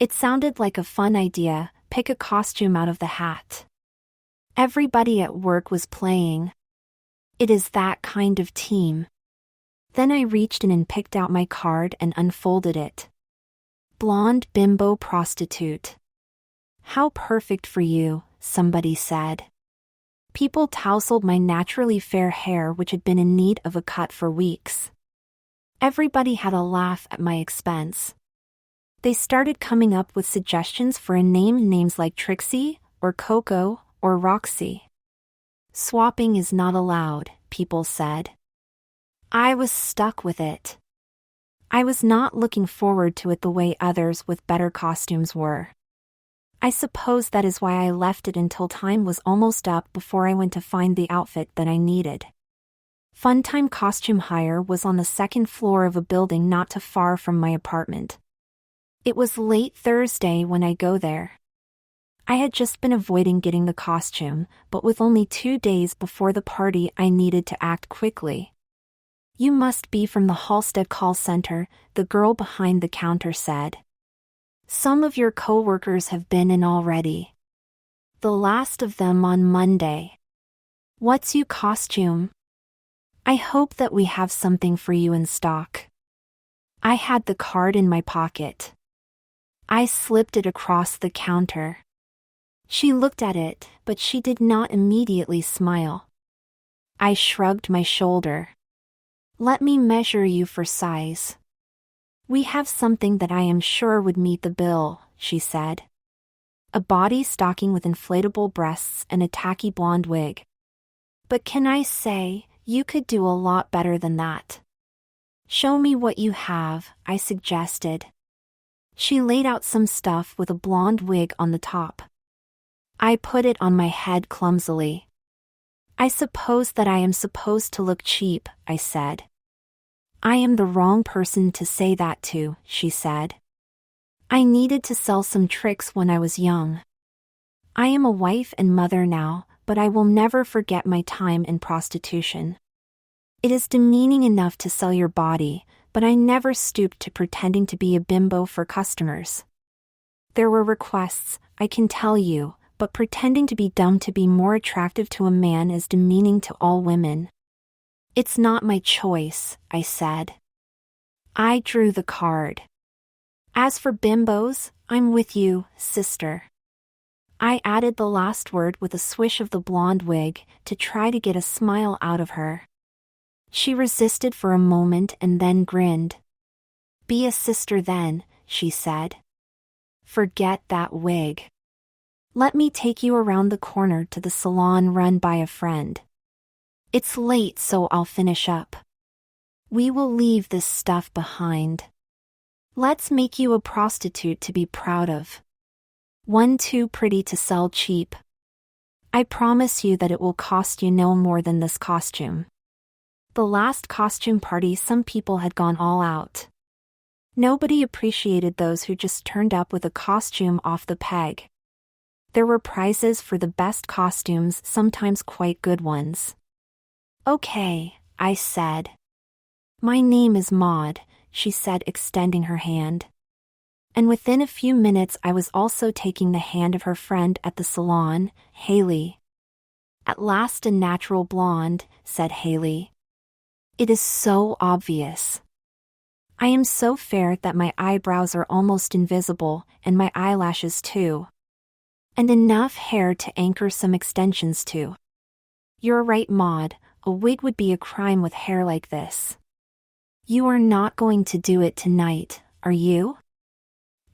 It sounded like a fun idea, pick a costume out of the hat. Everybody at work was playing. It is that kind of team. Then I reached in and picked out my card and unfolded it. Blonde bimbo prostitute. How perfect for you, somebody said. People tousled my naturally fair hair, which had been in need of a cut for weeks. Everybody had a laugh at my expense. They started coming up with suggestions for a name, names like Trixie, or Coco, or Roxy. Swapping is not allowed, people said. I was stuck with it. I was not looking forward to it the way others with better costumes were. I suppose that is why I left it until time was almost up before I went to find the outfit that I needed. Funtime Costume Hire was on the second floor of a building not too far from my apartment. It was late Thursday when I go there. I had just been avoiding getting the costume, but with only 2 days before the party I needed to act quickly. You must be from the Halstead call center, the girl behind the counter said. Some of your coworkers have been in already. The last of them on Monday. What's your costume? I hope that we have something for you in stock. I had the card in my pocket. I slipped it across the counter. She looked at it, but she did not immediately smile. I shrugged my shoulder. Let me measure you for size. We have something that I am sure would meet the bill, she said. A body stocking with inflatable breasts and a tacky blonde wig. But can I say, you could do a lot better than that. Show me what you have, I suggested. She laid out some stuff with a blonde wig on the top. I put it on my head clumsily. I suppose that I am supposed to look cheap, I said. I am the wrong person to say that to, she said. I needed to sell some tricks when I was young. I am a wife and mother now, but I will never forget my time in prostitution. It is demeaning enough to sell your body, but I never stooped to pretending to be a bimbo for customers. There were requests, I can tell you, but pretending to be dumb to be more attractive to a man is demeaning to all women. It's not my choice, I said. I drew the card. As for bimbos, I'm with you, sister. I added the last word with a swish of the blonde wig to try to get a smile out of her. She resisted for a moment and then grinned. Be a sister then, she said. Forget that wig. Let me take you around the corner to the salon run by a friend. It's late, so I'll finish up. We will leave this stuff behind. Let's make you a prostitute to be proud of. One too pretty to sell cheap. I promise you that it will cost you no more than this costume. The last costume party, some people had gone all out. Nobody appreciated those who just turned up with a costume off the peg. There were prizes for the best costumes, sometimes quite good ones. Okay, I said. My name is Maud, she said, extending her hand. And within a few minutes I was also taking the hand of her friend at the salon, Haley. At last a natural blonde, said Haley. It is so obvious. I am so fair that my eyebrows are almost invisible, and my eyelashes too. And enough hair to anchor some extensions to. You're right, Maud, a wig would be a crime with hair like this. You are not going to do it tonight, are you?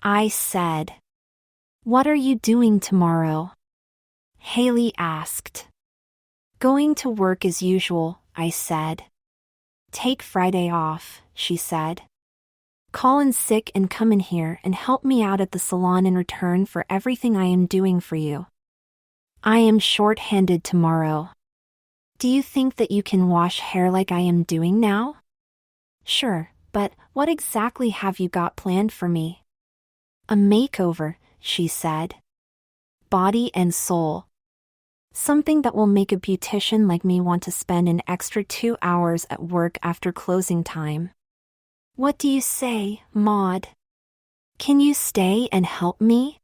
I said. What are you doing tomorrow? Haley asked. Going to work as usual, I said. Take Friday off, she said. Call in sick and come in here and help me out at the salon in return for everything I am doing for you. I am short-handed tomorrow. Do you think that you can wash hair like I am doing now? Sure, but what exactly have you got planned for me? A makeover, she said. Body and soul. Something that will make a beautician like me want to spend an extra 2 hours at work after closing time. What do you say, Maud? Can you stay and help me?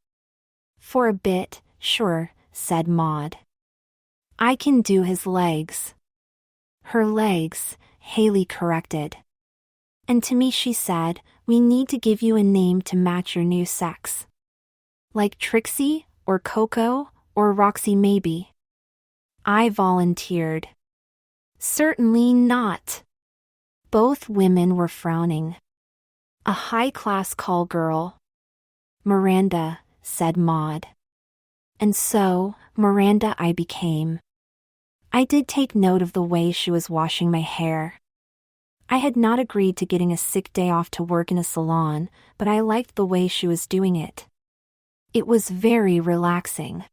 For a bit, sure, said Maud. I can do his legs. Her legs, Haley corrected. And to me she said, we need to give you a name to match your new sex. Like Trixie, or Coco, or Roxy maybe. I volunteered. Certainly not. Both women were frowning. A high-class call girl. Miranda, said Maud. And so, Miranda I became. I did take note of the way she was washing my hair. I had not agreed to getting a sick day off to work in a salon, but I liked the way she was doing it. It was very relaxing.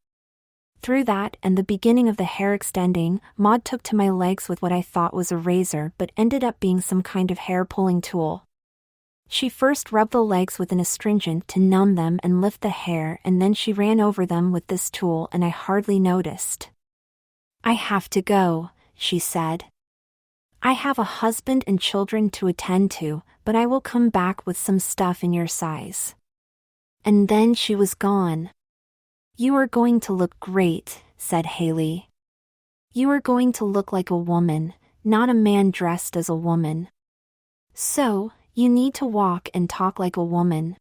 Through that and the beginning of the hair extending, Maud took to my legs with what I thought was a razor but ended up being some kind of hair-pulling tool. She first rubbed the legs with an astringent to numb them and lift the hair, and then she ran over them with this tool and I hardly noticed. I have to go, she said. I have a husband and children to attend to, but I will come back with some stuff in your size. And then she was gone. You are going to look great, said Haley. You are going to look like a woman, not a man dressed as a woman. So, you need to walk and talk like a woman.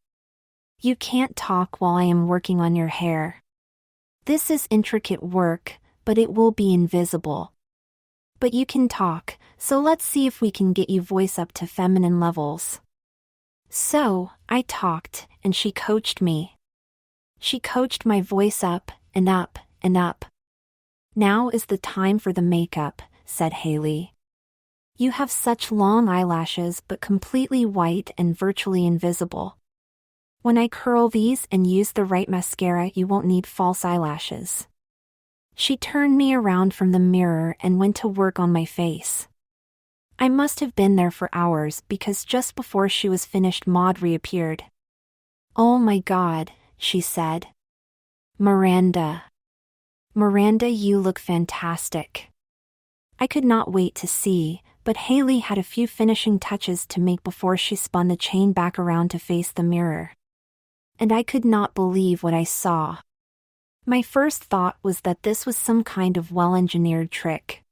You can't talk while I am working on your hair. This is intricate work, but it will be invisible. But you can talk, so let's see if we can get you voice up to feminine levels. So, I talked, and she coached me. She coached my voice up, and up, and up. Now is the time for the makeup, said Haley. You have such long eyelashes but completely white and virtually invisible. When I curl these and use the right mascara, you won't need false eyelashes. She turned me around from the mirror and went to work on my face. I must have been there for hours because just before she was finished, Maud reappeared. Oh my God, she said. Miranda. Miranda, you look fantastic. I could not wait to see, but Haley had a few finishing touches to make before she spun the chain back around to face the mirror. And I could not believe what I saw. My first thought was that this was some kind of well-engineered trick.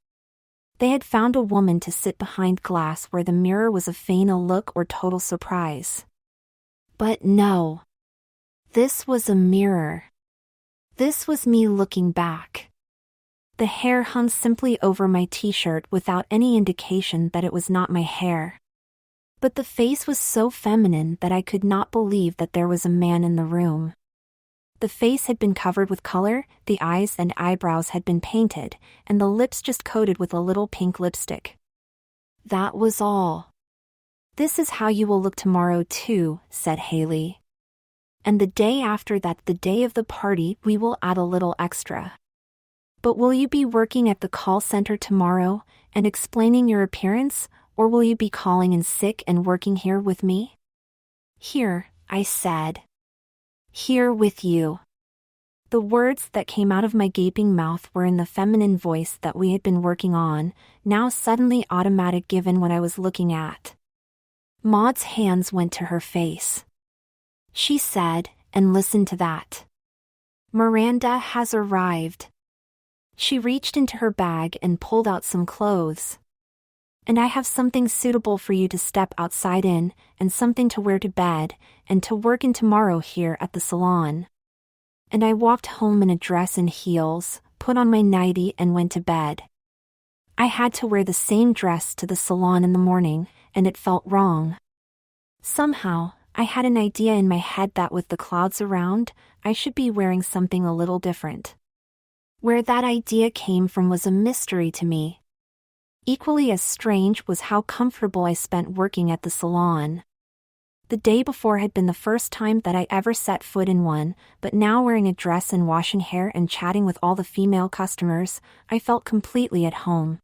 They had found a woman to sit behind glass where the mirror was a feign a look or total surprise. But no. This was a mirror. This was me looking back. The hair hung simply over my t-shirt without any indication that it was not my hair. But the face was so feminine that I could not believe that there was a man in the room. The face had been covered with color, the eyes and eyebrows had been painted, and the lips just coated with a little pink lipstick. That was all. This is how you will look tomorrow too, said Haley. And the day after that, the day of the party, we will add a little extra. But will you be working at the call center tomorrow, and explaining your appearance, or will you be calling in sick and working here with me? Here, I said. Here with you. The words that came out of my gaping mouth were in the feminine voice that we had been working on, now suddenly automatic given what I was looking at. Maud's hands went to her face. She said, and listen to that. Miranda has arrived. She reached into her bag and pulled out some clothes. And I have something suitable for you to step outside in, and something to wear to bed, and to work in tomorrow here at the salon. And I walked home in a dress and heels, put on my nightie and went to bed. I had to wear the same dress to the salon in the morning, and it felt wrong. Somehow, I had an idea in my head that with the clouds around, I should be wearing something a little different. Where that idea came from was a mystery to me. Equally as strange was how comfortable I spent working at the salon. The day before had been the first time that I ever set foot in one, but now wearing a dress and washing hair and chatting with all the female customers, I felt completely at home.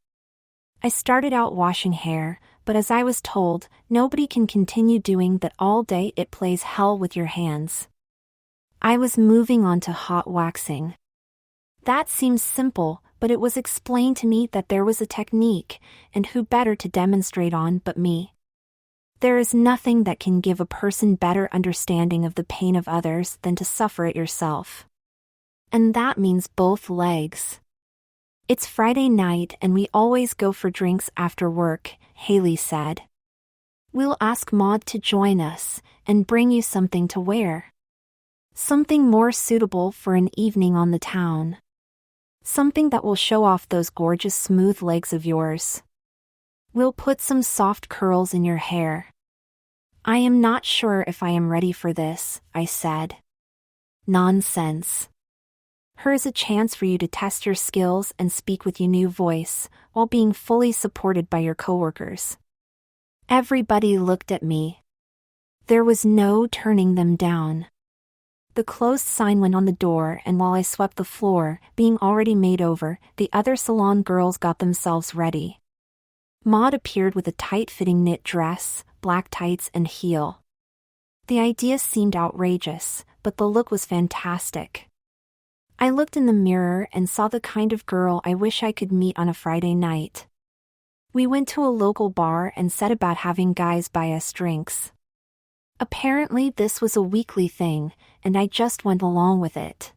I started out washing hair, but as I was told, nobody can continue doing that all day. It plays hell with your hands. I was moving on to hot waxing. That seems simple, but it was explained to me that there was a technique, and who better to demonstrate on but me. There is nothing that can give a person better understanding of the pain of others than to suffer it yourself. And that means both legs. It's Friday night and we always go for drinks after work, Haley said. We'll ask Maud to join us and bring you something to wear. Something more suitable for an evening on the town. Something that will show off those gorgeous smooth legs of yours. We'll put some soft curls in your hair. I am not sure if I am ready for this, I said. Nonsense. Here's a chance for you to test your skills and speak with your new voice, while being fully supported by your coworkers. Everybody looked at me. There was no turning them down. The closed sign went on the door, and while I swept the floor, being already made over, the other salon girls got themselves ready. Maud appeared with a tight-fitting knit dress, black tights and heel. The idea seemed outrageous, but the look was fantastic. I looked in the mirror and saw the kind of girl I wish I could meet on a Friday night. We went to a local bar and set about having guys buy us drinks. Apparently this was a weekly thing, and I just went along with it.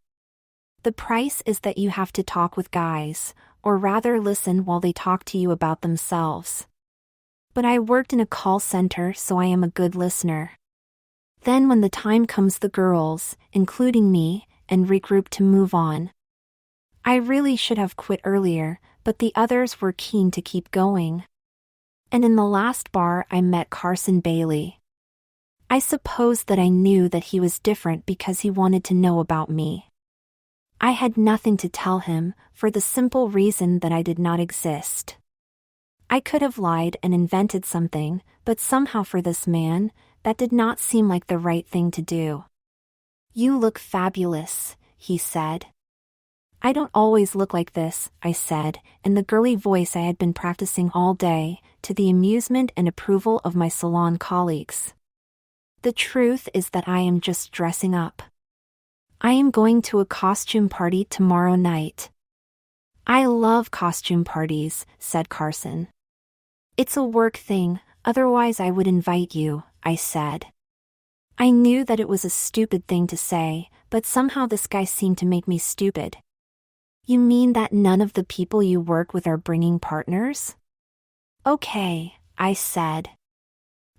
The price is that you have to talk with guys, or rather listen while they talk to you about themselves. But I worked in a call center, so I am a good listener. Then when the time comes, the girls, including me, and regroup to move on. I really should have quit earlier, but the others were keen to keep going. And in the last bar I met Carson Bailey. I suppose that I knew that he was different because he wanted to know about me. I had nothing to tell him, for the simple reason that I did not exist. I could have lied and invented something, but somehow for this man, that did not seem like the right thing to do. You look fabulous, he said. I don't always look like this, I said, in the girly voice I had been practicing all day, to the amusement and approval of my salon colleagues. The truth is that I am just dressing up. I am going to a costume party tomorrow night. I love costume parties, said Carson. It's a work thing, otherwise I would invite you, I said. I knew that it was a stupid thing to say, but somehow this guy seemed to make me stupid. You mean that none of the people you work with are bringing partners? Okay, I said.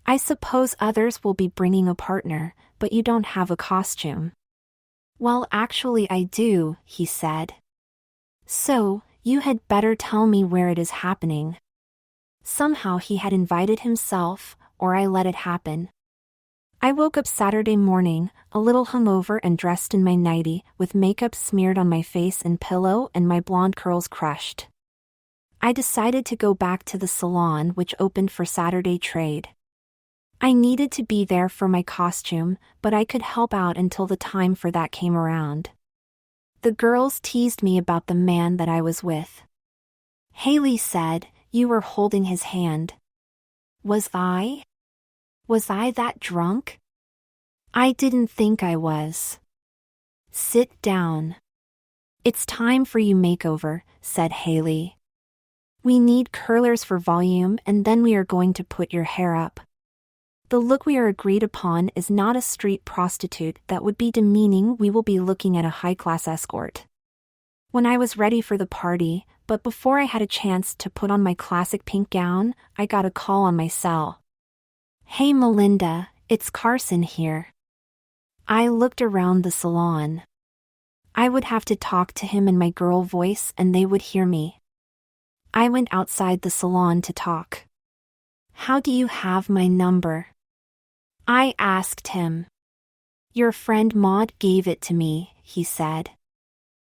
I suppose others will be bringing a partner, but you don't have a costume. Well, actually I do, he said. So, you had better tell me where it is happening. Somehow he had invited himself, or I let it happen. I woke up Saturday morning, a little hungover and dressed in my nightie, with makeup smeared on my face and pillow and my blonde curls crushed. I decided to go back to the salon which opened for Saturday trade. I needed to be there for my costume, but I could help out until the time for that came around. The girls teased me about the man that I was with. Haley said, "You were holding his hand." Was I? Was I that drunk? I didn't think I was. Sit down. It's time for you makeover, said Haley. We need curlers for volume and then we are going to put your hair up. The look we are agreed upon is not a street prostitute, that would be demeaning. We will be looking at a high-class escort. When I was ready for the party, but before I had a chance to put on my classic pink gown, I got a call on my cell. Hey Melinda, it's Carson here. I looked around the salon. I would have to talk to him in my girl voice and they would hear me. I went outside the salon to talk. How do you have my number? I asked him. Your friend Maud gave it to me, he said.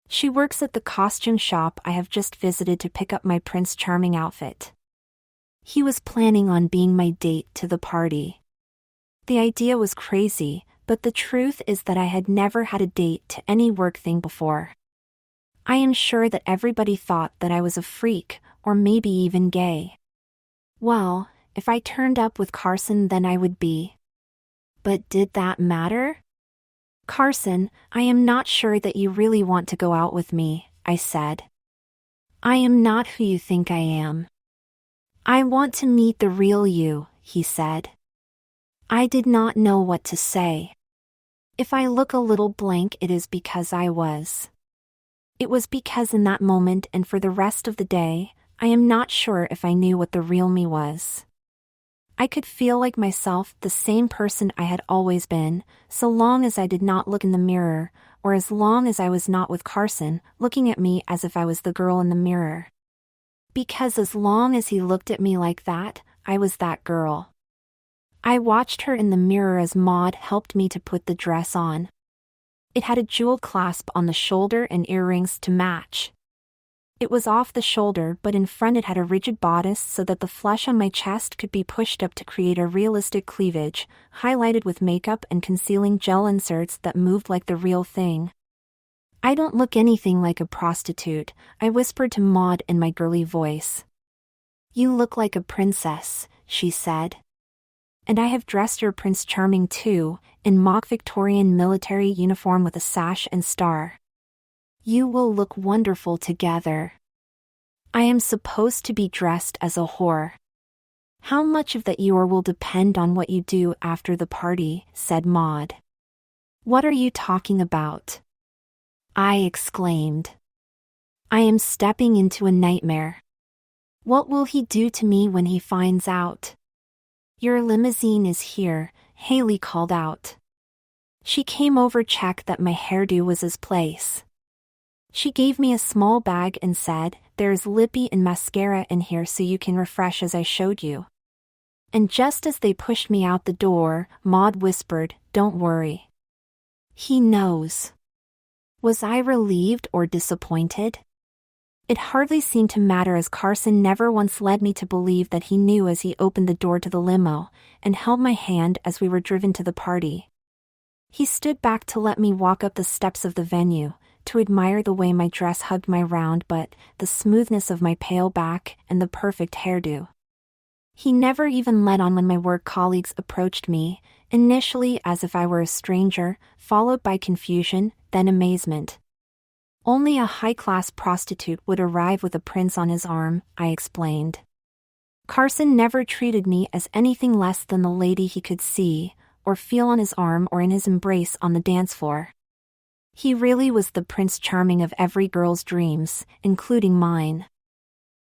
She works at the costume shop I have just visited to pick up my Prince Charming outfit. He was planning on being my date to the party. The idea was crazy, but the truth is that I had never had a date to any work thing before. I am sure that everybody thought that I was a freak, or maybe even gay. Well, if I turned up with Carson then I would be. But did that matter? Carson, I am not sure that you really want to go out with me, I said. I am not who you think I am. I want to meet the real you, he said. I did not know what to say. If I look a little blank, it is because I was. It was because in that moment and for the rest of the day, I am not sure if I knew what the real me was. I could feel like myself, the same person I had always been, so long as I did not look in the mirror, or as long as I was not with Carson, looking at me as if I was the girl in the mirror. Because as long as he looked at me like that, I was that girl. I watched her in the mirror as Maud helped me to put the dress on. It had a jewel clasp on the shoulder and earrings to match. It was off the shoulder, but in front it had a rigid bodice so that the flesh on my chest could be pushed up to create a realistic cleavage, highlighted with makeup and concealing gel inserts that moved like the real thing. I don't look anything like a prostitute, I whispered to Maud in my girly voice. You look like a princess, she said. And I have dressed your Prince Charming too, in mock Victorian military uniform with a sash and star. You will look wonderful together. I am supposed to be dressed as a whore. How much of that will depend on what you do after the party, said Maud. What are you talking about? I exclaimed. I am stepping into a nightmare. What will he do to me when he finds out? Your limousine is here, Haley called out. She came over to check that my hairdo was in place. She gave me a small bag and said, there's lippy and mascara in here so you can refresh as I showed you. And just as they pushed me out the door, Maud whispered, don't worry. He knows. Was I relieved or disappointed? It hardly seemed to matter as Carson never once led me to believe that he knew as he opened the door to the limo and held my hand as we were driven to the party. He stood back to let me walk up the steps of the venue, to admire the way my dress hugged my round butt, the smoothness of my pale back, and the perfect hairdo. He never even let on when my work colleagues approached me, initially as if I were a stranger, followed by confusion, then amazement. Only a high-class prostitute would arrive with a prince on his arm, I explained. Carson never treated me as anything less than the lady he could see, or feel on his arm or in his embrace on the dance floor. He really was the Prince Charming of every girl's dreams, including mine.